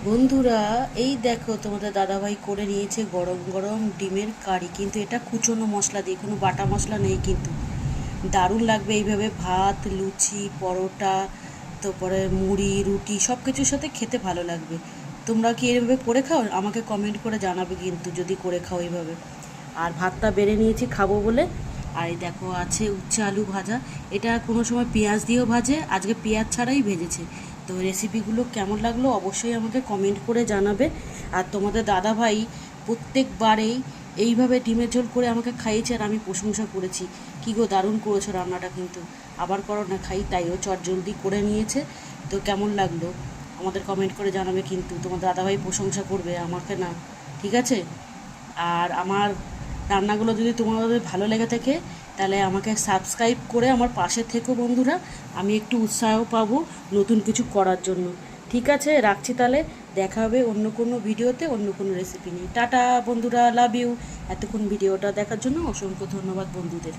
বন্ধুরা, এই দেখো তোমাদের দাদাভাই করে নিয়েছে গরম গরম ডিমের কারি। কিন্তু এটা কুচনো মশলা দিয়ে, কোনো বাটা মশলা নেই। কিন্তু দারুণ লাগবে এইভাবে ভাত, লুচি, পরোটা, তারপরে মুড়ি, রুটি সব কিছুর সাথে খেতে ভালো লাগবে। তোমরা কি এইভাবে করে খাও? আমাকে কমেন্ট করে জানাবে কিন্তু, যদি করে খাও এইভাবে। আর ভাতটা বেড়ে নিয়েছি খাবো বলে। আর এই দেখো আছে উচ্ছে আলু ভাজা। এটা কোনো সময় পেঁয়াজ দিয়েও ভাজে, আজকে পেঁয়াজ ছাড়াই ভেজেছে। তো রেসিপিগুলো কেমন লাগলো অবশ্যই আমাকে কমেন্ট করে জানাবে। আর তোমাদের দাদাভাই প্রত্যেকবারেই এইভাবে ডিমের ঝোল করে আমাকে খাইয়েছে, আর আমি প্রশংসা করেছি, কী গো দারুণ করেছো রান্নাটা, কিন্তু আবার করো না খাই। তাইও চট জলদি করে নিয়েছে। তো কেমন লাগলো আমাদের কমেন্ট করে জানাবে কিন্তু, তোমার দাদাভাই প্রশংসা করবে, আমাকে না। ঠিক আছে? আর আমার রান্নাগুলো যদি তোমাদের ভালো লেগে থাকে তাহলে আমাকে সাবস্ক্রাইব করে আমার পাশে থেকো বন্ধুরা। আমি একটু উৎসাহ পাবো নতুন কিছু করার জন্য। ঠিক আছে, রাখছি তাহলে। দেখা হবে অন্য কোনো ভিডিওতে, অন্য কোনো রেসিপি নিয়ে। টাটা বন্ধুরা, লাভ ইউ। এতক্ষণ ভিডিওটা দেখার জন্য অসংখ্য ধন্যবাদ বন্ধুদের।